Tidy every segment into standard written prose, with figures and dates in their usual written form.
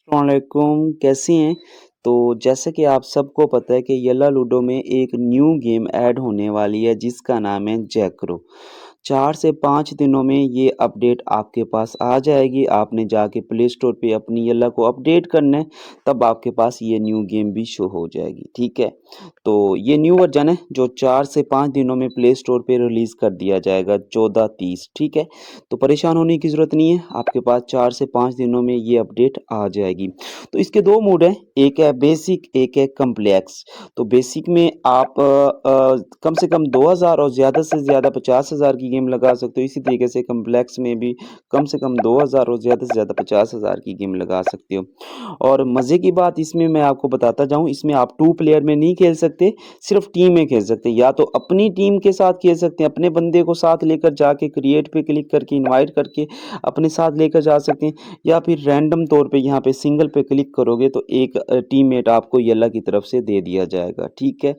अस्सलामुअलैकुम, कैसी हैं? तो जैसे कि आप सबको पता है कि येला लूडो में एक न्यू गेम ऐड होने वाली है जिसका नाम है जैकरो। 4 से 5 दिनों में ये अपडेट आपके पास आ जाएगी। आपने जाके प्ले स्टोर पे अपनी येला को अपडेट करना है, तब आपके पास ये न्यू गेम भी शो हो जाएगी, ठीक है? तो ये न्यू वर्ज़न है जो 4 से 5 दिनों में प्ले स्टोर पे रिलीज़ कर दिया जाएगा 14:30, ठीक है? तो परेशान होने की ज़रूरत नहीं है, आपके पास 4 से 5 दिनों में ये अपडेट आ जाएगी। तो इसके 2 मोड हैं, एक है बेसिक, एक है कॉम्प्लेक्स। तो बेसिक में आप कम से कम 2000 और ज़्यादा से ज़्यादा 50,000 की गेम लगा सकते हो। इसी तरीके से कॉम्प्लेक्स में भी कम से कम 2000 और ज़्यादा से ज़्यादा 50,000 की गेम लगा सकते हो। और मज़े की बात इसमें मैं आपको बताता जाऊँ, इसमें आप 2 प्लेयर में नहीं खेल सकते, सिर्फ़ टीम में खेल सकते हैं। या तो अपनी टीम के साथ खेल सकते हैं, अपने बंदे को साथ लेकर जाके क्रिएट पे क्लिक करके इनवाइट करके अपने साथ लेकर जा सकते हैं, या फिर रैंडम तौर पे यहाँ पे सिंगल पे क्लिक करोगे तो एक टीममेट आपको येला की तरफ से दे दिया जाएगा, ठीक है?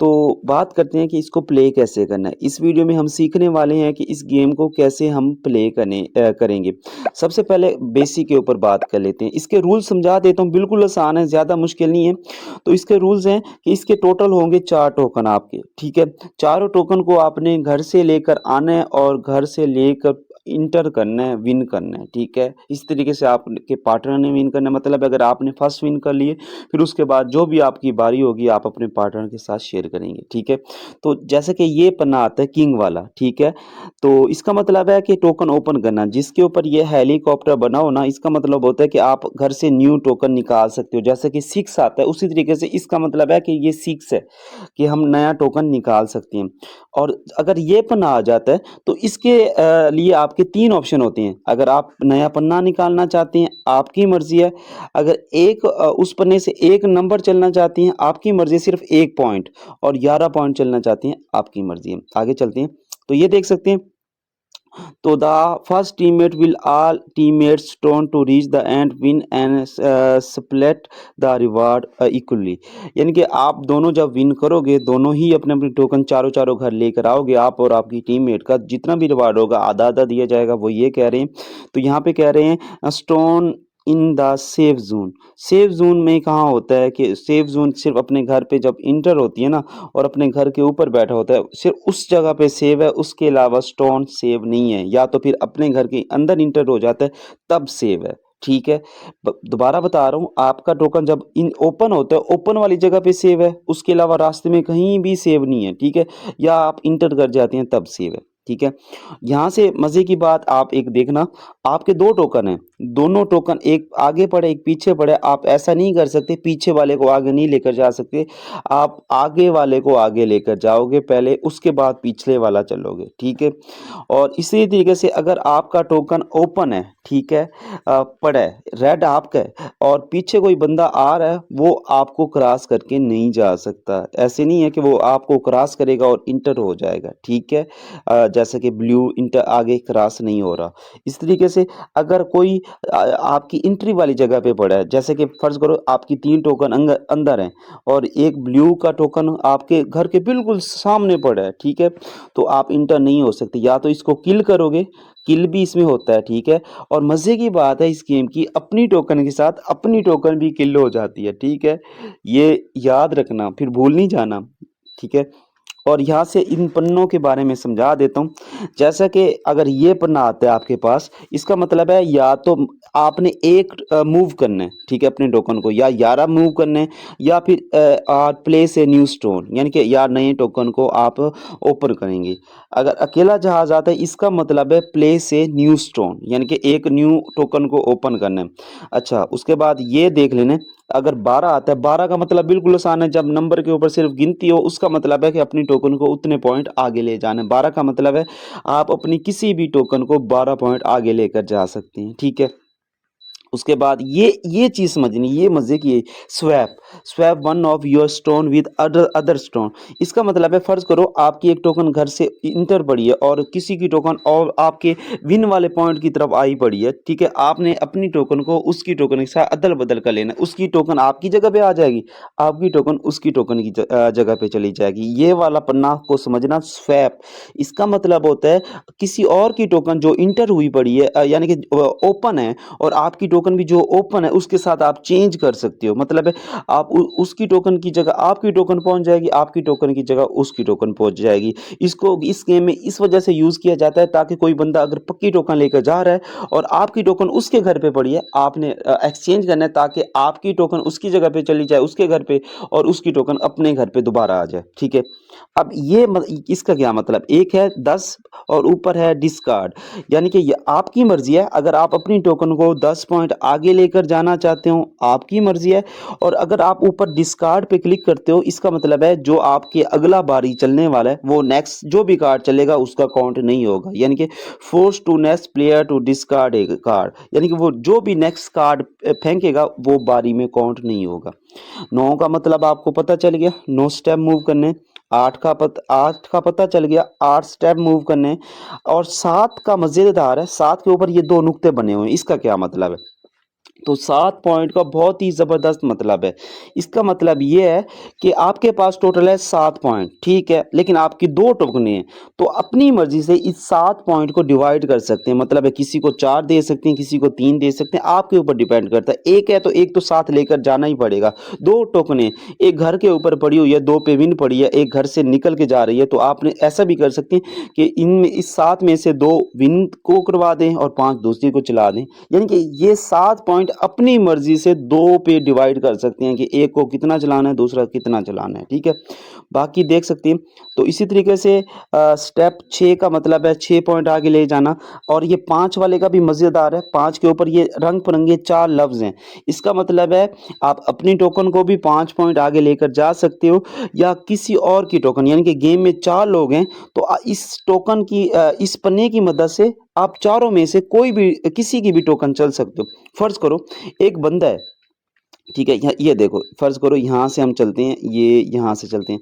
तो बात करते हैं कि इसको प्ले कैसे करना है। इस वीडियो में हम सीखने वाले हैं कि इस गेम को कैसे हम प्ले करेंगे। सबसे पहले बेसिक के ऊपर बात कर लेते हैं। इसके रूल समझा देता हूँ, बिल्कुल आसान है, ज़्यादा मुश्किल नहीं है। तो इसके रूल्स हैं कि इसके टोटल होंगे 4 टोकन आपके, ठीक है? चारों टोकन को आपने घर से लेकर आना है और घर से लेकर इंटर करना है, विन करना है, ठीक है? इस तरीके से आपके पार्टनर ने विन करना है, मतलब अगर आपने फर्स्ट विन कर लिए, फिर उसके बाद जो भी आपकी बारी होगी आप अपने पार्टनर के साथ शेयर करेंगे, ठीक है? तो जैसे कि ये पन्ना आता है किंग वाला, ठीक है? तो इसका मतलब है कि टोकन ओपन करना, जिसके ऊपर ये हेलीकॉप्टर बना हो ना, इसका मतलब होता है कि आप घर से न्यू टोकन निकाल सकते हो। जैसे कि 6 आता है, उसी तरीके से इसका मतलब है कि ये 6 है कि हम नया टोकन निकाल सकते हैं। और अगर ये पन्ना आ जाता है तो इसके लिए आपके 3 ऑप्शन होते हैं। अगर आप नया पन्ना निकालना चाहते हैं, आपकी मर्ज़ी है। अगर उस पन्ने से एक नंबर चलना चाहती हैं, आपकी मर्ज़ी, सिर्फ़ 1 पॉइंट, और 11 पॉइंट चलना चाहती हैं, आपकी मर्ज़ी है। आगे चलते हैं, तो ये देख सकते हैं, तो the first teammate will all teammates turn to reach the end win and split the reward equally. यानी कि आप दोनों जब विन करोगे, दोनों ही अपने-अपने टोकन चारों-चारों घर लेकर आओगे, आप और आपकी टीममेट का जितना भी रिवार्ड होगा आधा-आधा दिया जाएगा, वो ये कह रहे हैं। तो यहाँ पे कह रहे हैं stone in the safe zone. Safe zone में कहाँ होता है कि सेफ ज़ोन सिर्फ़ अपने घर पे जब एंटर होती है ना, और अपने घर के ऊपर बैठा होता है, सिर्फ़ उस जगह पे सेव है, उसके अलावा स्टोन सेव नहीं है। या तो फिर अपने घर के अंदर एंटर हो जाता है, तब सेव है, ठीक है? ब दोबारा बता रहा हूँ, आपका टोकन जब इन ओपन होता है, ओपन वाली जगह पे सेव है, उसके अलावा रास्ते में कहीं भी सेव नहीं है, ठीक है? या आप एंटर कर जाते हैं तब सेव है, ठीक है? यहाँ से मज़े की बात आप एक देखना, आपके 2 टोकन हैं, दोनों टोकन एक आगे पड़े, एक पीछे पड़े, आप ऐसा नहीं कर सकते, पीछे वाले को आगे नहीं लेकर जा सकते। आप आगे वाले को आगे लेकर जाओगे पहले, उसके बाद पिछले वाला चलोगे, ठीक है? और इसी तरीके से अगर आपका टोकन ओपन है, ठीक है? पड़ा है, रेड आपका है और पीछे कोई बंदा आ रहा है, वो आपको क्रॉस करके नहीं जा सकता। ऐसे नहीं है कि वो आपको क्रॉस करेगा और इंटर हो जाएगा, ठीक है? जैसे कि ब्लू इंटर आगे क्रॉस नहीं हो रहा। इस तरीके से अगर कोई आपकी एंट्री वाली जगह पे पड़ा है, जैसे कि फ़र्ज़ करो आपकी 3 टोकन अंदर हैं और एक ब्लू का टोकन आपके घर के बिल्कुल सामने पड़ा है, ठीक है? तो आप इंटर नहीं हो सकते, या तो इसको किल करोगे, किल भी इसमें होता है, ठीक है? और मज़े की बात है इस गेम की, अपनी टोकन के साथ अपनी टोकन भी किल हो जाती है, ठीक है? ये याद रखना, फिर भूल नहीं जाना, ठीक है? और यहाँ से इन पन्नों के बारे में समझा देता हूँ। जैसा कि अगर ये पन्ना आता है आपके पास, इसका मतलब है या तो आपने एक मूव करना है, ठीक है, अपने टोकन को, या 11 मूव करने हैं, या फिर प्लेस ए न्यू स्टोन, यानी कि या नए टोकन को आप ओपन करेंगे। अगर अकेला जहाज़ आता है, इसका मतलब है प्लेस ए न्यू स्टोन, यानी कि एक न्यू टोकन को ओपन करना है। अच्छा, उसके बाद ये देख लेना, अगर 12 आता है, 12 का मतलब बिल्कुल आसान है, जब नंबर के ऊपर सिर्फ़ गिनती हो, उसका मतलब है कि अपनी टोकन को उतने पॉइंट आगे ले जाना है। 12 का मतलब है आप अपनी किसी भी टोकन को 12 पॉइंट आगे लेकर जा सकते हैं, ठीक है? उसके बाद ये चीज़ समझनी, ये मज़े की है, swap. Swap one of your stone with other other stone. इसका मतलब है फ़र्ज़ करो आपकी एक टोकन घर से इंटर पड़ी है और किसी की टोकन और आपके विन वाले पॉइंट की तरफ आई पड़ी है, ठीक है? आपने अपनी टोकन को उसकी टोकन के साथ अदल-बदल कर लेना है। उसकी टोकन आपकी जगह पे आ जाएगी, आपकी टोकन उसकी टोकन की जगह पे चली जाएगी। ये वाला पन्ना को समझना, स्वैप। इसका मतलब होता है किसी और की टोकन जो इंटर हुई पड़ी है, यानी कि ओपन है, और आपकी टोकन भी जो ओपन है उसके साथ आप चेंज कर सकते हो। मतलब है आप उसकी टोकन की जगह आपकी टोकन पहुंच जाएगी, आपकी टोकन की जगह उसकी टोकन पहुंच जाएगी। इसको इस गेम में इस वजह से यूज किया जाता है ताकि कोई बंदा अगर पक्की टोकन लेकर जा रहा है और आपकी टोकन उसके घर पे पड़ी है, आपने एक्सचेंज करना है ताकि आपकी टोकन उसकी जगह पे चली जाए उसके घर पे और उसकी टोकन अपने घर पे दोबारा आ जाए। ठीक है, अब ये इसका क्या मतलब, एक है 10 और ऊपर है डिस्कार्ड, यानी कि ये आपकी मर्जी है। अगर आप अपनी टोकन को 10 पॉइंट आगे लेकर जाना चाहते हो, आपकी मर्जी है। और अगर आप ऊपर डिस्कार्ड पे क्लिक करते हो, इसका मतलब है जो आपके अगला बारी चलने वाला है वो नेक्स्ट जो भी कार्ड चलेगा उसका काउंट नहीं होगा, यानी कि force to next player to discard a card, यानी कि वो जो भी नेक्स्ट कार्ड फेंकेगा वो बारी में काउंट नहीं होगा। 9 का मतलब आपको पता चल गया, 9 स्टेप मूव करने। 8 का पता चल गया, 8 स्टेप मूव करने। और 7 का मजेदार है, 7 के ऊपर ये 2 नुक्ते बने हुए हैं, इसका क्या मतलब है? तो 7 पॉइंट का बहुत ही ज़बरदस्त मतलब है। इसका मतलब ये है कि आपके पास टोटल है 7 पॉइंट, ठीक है? लेकिन आपकी 2 टोकनें हैं, तो अपनी मर्ज़ी से इस 7 पॉइंट को डिवाइड कर सकते हैं। मतलब है किसी को 4 दे सकते हैं, किसी को 3 दे सकते हैं, आपके ऊपर डिपेंड करता है। 1 है तो 1 तो साथ लेकर जाना ही पड़ेगा। 2 टोकनें, एक घर के ऊपर पड़ी हुई है, 2 पे विन पड़ी है, एक घर से निकल के जा रही है, तो आपने ऐसा भी कर सकते हैं कि इनमें इस 7 में से 2 विन को करवा दें और 5 दूसरी को चला दें। यानी कि ये 7 पॉइंट अपनी मर्जी से 2 पे डिवाइड कर सकते हैं कि एक को कितना चलाना है, दूसरा कितना चलाना है, ठीक है? बाकी देख सकते हैं। तो इसी तरीके से स्टेप 6 का मतलब है 6 पॉइंट आगे ले जाना। और ये 5 वाले का भी मज़ेदार है। 5 के ऊपर ये रंग-बिरंगे 4 लफ्ज़ हैं। इसका मतलब है आप अपनी टोकन को भी 5 पॉइंट आगे लेकर जा सकते हो या किसी और की टोकन, यानी कि गेम में 4 लोग हैं तो इस टोकन की इस पन्ने की मदद से आप चारों में से कोई भी किसी की भी टोकन चल सकते हो। फ़र्ज़ करो एक बंदा है, ठीक है? ये देखो फ़र्ज़ करो यहाँ से हम चलते हैं, ये यहाँ से चलते हैं।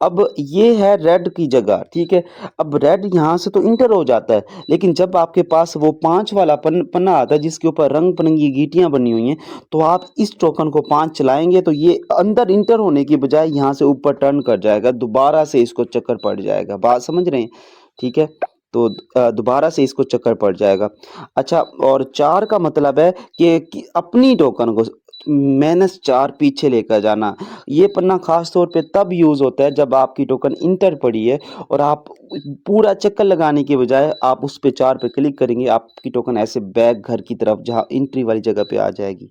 अब ये है रेड की जगह, ठीक है? अब रेड यहाँ से तो इंटर हो जाता है, लेकिन जब आपके पास वो 5 वाला पन्ना आता है जिसके ऊपर रंग-बिरंगी गीटियाँ बनी हुई हैं, तो आप इस टोकन को 5 चलाएँगे तो ये अंदर इंटर होने की बजाय यहाँ से ऊपर टर्न कर जाएगा, दोबारा से इसको चक्कर पड़ जाएगा। बात समझ रहे हैं? ठीक है? तो दोबारा से इसको चक्कर पड़ जाएगा। अच्छा, और 4 का मतलब है कि अपनी टोकन को -4 पीछे लेकर जाना। ये पन्ना ख़ास तौर पे तब यूज़ होता है जब आपकी टोकन इंटर पड़ी है और आप पूरा चक्कर लगाने के बजाय आप उस पे 4 पे क्लिक करेंगे, आपकी टोकन ऐसे बैक घर की तरफ जहाँ एंट्री वाली जगह पे आ जाएगी।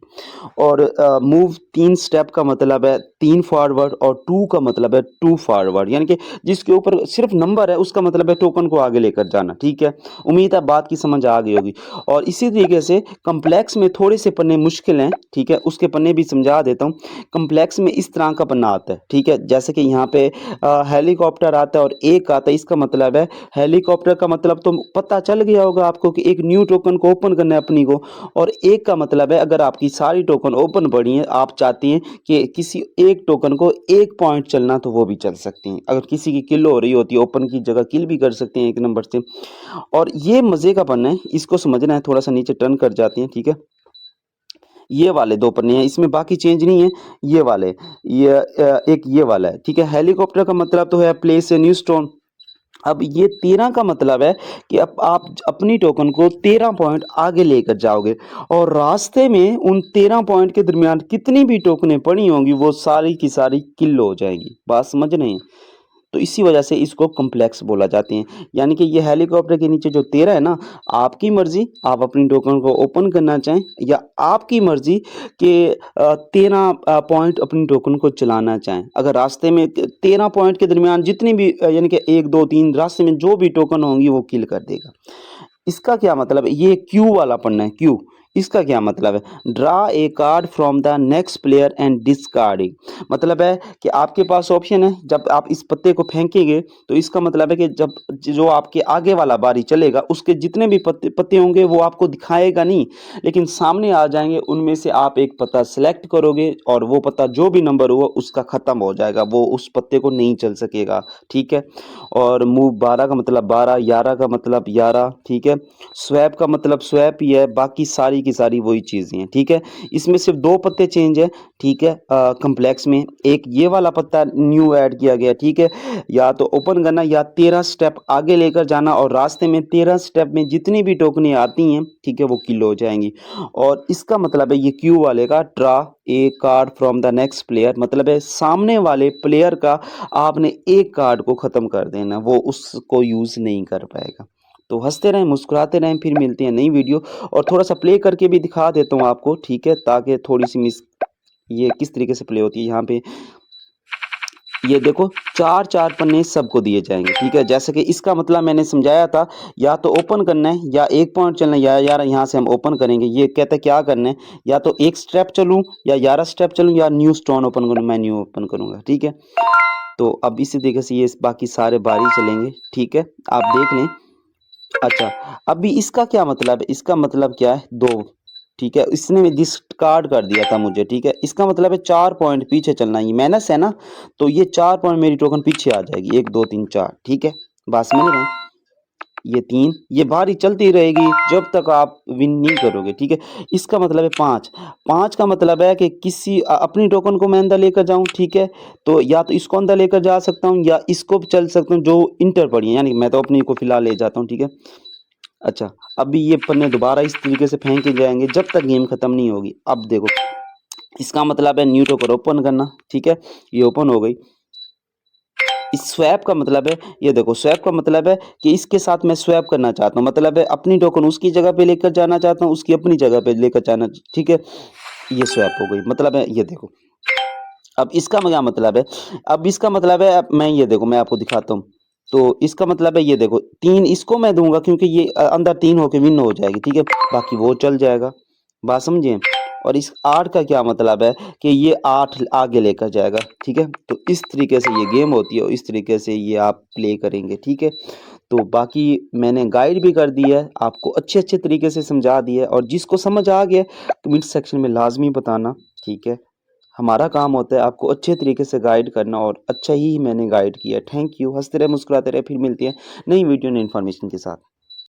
और मूव 3 स्टेप का मतलब है 3 फॉरवर्ड और 2 का मतलब है 2 फॉरवर्ड, यानी कि जिसके ऊपर सिर्फ नंबर है उसका मतलब है टोकन को आगे लेकर जाना, ठीक है? उम्मीद है बात की समझ आ गई होगी। और इसी तरीके से कॉम्प्लेक्स में थोड़े से पन्ने मुश्किल हैं, ठीक है? उसके पन्ने भी समझा देता हूँ। कॉम्प्लेक्स में इस तरह का पन्ना आता है, ठीक है? जैसे कि यहाँ पे हेलीकॉप्टर आता है और एक आता है, इसका मतलब है हेलीकॉप्टर का मतलब तो पता चल गया होगा आपको कि एक न्यू टोकन को ओपन करना है अपनी को। और एक का मतलब है अगर आपकी सारी टोकन ओपन पड़ी हैं, आप चाहती हैं कि किसी एक टोकन को 1 पॉइंट चलना तो वो भी चल सकती हैं। अगर किसी की किल हो रही होती है, ओपन की जगह किल भी कर सकते हैं 1 नंबर से। और ये मज़े का पन्ना है, इसको समझना है, थोड़ा-सा नीचे टर्न कर जाते हैं, ठीक है? ये वाले 2 पन्ने हैं, इसमें बाकी चेंज नहीं है, ये वाले। एक ये वाला है, ठीक है? हेलीकॉप्टर का मतलब तो है प्लेस ए न्यू स्टोन। अब ये 13 का मतलब है कि अब आप अपनी टोकन को 13 पॉइंट आगे लेकर जाओगे और रास्ते में उन 13 पॉइंट के दरमियान कितनी भी टोकनें पड़ी होंगी वो सारी की सारी किल हो जाएंगी। बात समझ रहे हैं? तो इसी वजह से इसको कॉम्प्लेक्स बोला जाते हैं। यानी कि ये हेलीकॉप्टर के नीचे जो 13 है ना, आपकी मर्ज़ी आप अपनी टोकन को ओपन करना चाहें या आपकी मर्ज़ी कि 13 पॉइंट अपनी टोकन को चलाना चाहें। अगर रास्ते में 13 पॉइंट के दरमियान जितनी भी यानी कि 1, 2, 3 रास्ते में जो भी टोकन होंगी वो किल कर देगा। इसका क्या मतलब है? ये क्यू वाला पढ़ना है, क्यू। इसका क्या मतलब है? Draw a card from the next player and discard it. मतलब है कि आपके पास ऑप्शन है, जब आप इस पत्ते को फेंकेंगे तो इसका मतलब है कि जब जो आपके आगे वाला बारी चलेगा उसके जितने भी पत्ते पत्ते होंगे वो आपको दिखाएगा नहीं, लेकिन सामने आ जाएंगे। उनमें से आप एक पत्ता सेलेक्ट करोगे और वो पत्ता जो भी नंबर हुआ उसका ख़त्म हो जाएगा, वो उस पत्ते को नहीं चल सकेगा, ठीक है? और मूव 12 का मतलब 12, 11 का मतलब 11, ठीक है? स्वैप का मतलब स्वैप ही है, बाकी सारी की सारी वही चीज़ें हैं, ठीक है। इसमें सिर्फ 2 पत्ते चेंज है, ठीक है, कॉम्प्लेक्स में एक ये वाला पत्ता न्यू ऐड किया गया, ठीक है। या तो ओपन करना या 13 स्टेप आगे लेकर जाना और रास्ते में 13 स्टेप में जितनी भी टोकनें आती हैं, ठीक है, वो किल हो जाएंगी। और इसका मतलब है ये क्यू वाले का draw a card from the next player, मतलब है सामने वाले प्लेयर का आपने एक कार्ड को ख़त्म कर देना, वो उसको यूज़ नहीं कर पाएगा। तो हँसते रहें, मुस्कुराते रहें, फिर मिलते हैं नई वीडियो। और थोड़ा-सा प्ले करके भी दिखा देता हूँ आपको, ठीक है, ताकि थोड़ी-सी ये किस तरीके से प्ले होती है। यहाँ पे ये देखो 4-4 पन्ने सबको दिए जाएँगे, ठीक है। जैसे कि इसका मतलब मैंने समझाया था, या तो ओपन करना है या 1 पॉइंट चलना है, या यार यहाँ से हम ओपन करेंगे। ये कहता है क्या करना है, या तो 1 स्टेप चलूँ या 11 स्टेप चलूँ या न्यू स्टोन ओपन करूँ, मैं न्यू ओपन करूँगा, ठीक है। तो अब इसी तरीके से ये बाकी सारे बारी चलेंगे, ठीक है, आप देख लें। अच्छा, अभी इसका क्या मतलब है? इसका मतलब क्या है? 2, ठीक है, इसने डिस्कार्ड कर दिया था मुझे, ठीक है। इसका मतलब है 4 पॉइंट पीछे चलना है, ये माइनस है ना, तो ये 4 पॉइंट मेरी टोकन पीछे आ जाएगी, 1, 2, 3, 4, ठीक है। बात समझ रहे हैं? ये 3, ये बारी चलती रहेगी जब तक आप विन नहीं करोगे, ठीक है। इसका मतलब है 5, 5 का मतलब है कि अपनी टोकन को मैं अंदर लेकर जाऊँ, ठीक है। तो या तो इसको अंदर लेकर जा सकता हूँ या इसको भी चल सकता हूँ जो इंटर पड़ी है, यानी कि मैं तो अपनी को फिलहाल ले जाता हूँ, ठीक है। अच्छा, अभी ये पन्ने दोबारा इस तरीके से फेंके जाएँगे जब तक गेम खत्म नहीं होगी। अब देखो, इसका मतलब है न्यू टोकन ओपन करना, ठीक है, ये ओपन हो गई। इस स्वैप का मतलब है, ये देखो स्वैप का मतलब है कि इसके साथ मैं स्वैप करना चाहता हूँ, मतलब है अपनी टोकन उसकी जगह पे लेकर जाना चाहता हूँ, उसकी अपनी जगह पे लेकर जाना, ठीक है। ये स्वैप हो गई, मतलब है ये देखो। अब इसका क्या मतलब है? अब इसका मतलब है, अब मैं ये देखो मैं आपको दिखाता हूँ। तो इसका मतलब है ये देखो 3 इसको मैं दूँगा क्योंकि ये अंदर 3 होके विन हो जाएगी, ठीक है? बाकी वो चल जाएगा। बात समझे? और इस 8 का क्या मतलब है कि ये 8 आगे लेकर जाएगा, ठीक है? तो इस तरीके से ये गेम होती है और इस तरीके से ये आप प्ले करेंगे, ठीक है? तो बाकी मैंने गाइड भी कर दी है, आपको अच्छे-अच्छे तरीके से समझा दिया है, और जिसको समझ आ गया कमेंट सेक्शन में लाज़मी बताना, ठीक है? हमारा काम होता है आपको अच्छे तरीके से गाइड करना, और अच्छा ही मैंने गाइड किया। Thank you. हँसते रहे, मुस्कुराते रहे, फिर मिलते हैं नई वीडियो, नई इन्फॉर्मेशन के साथ।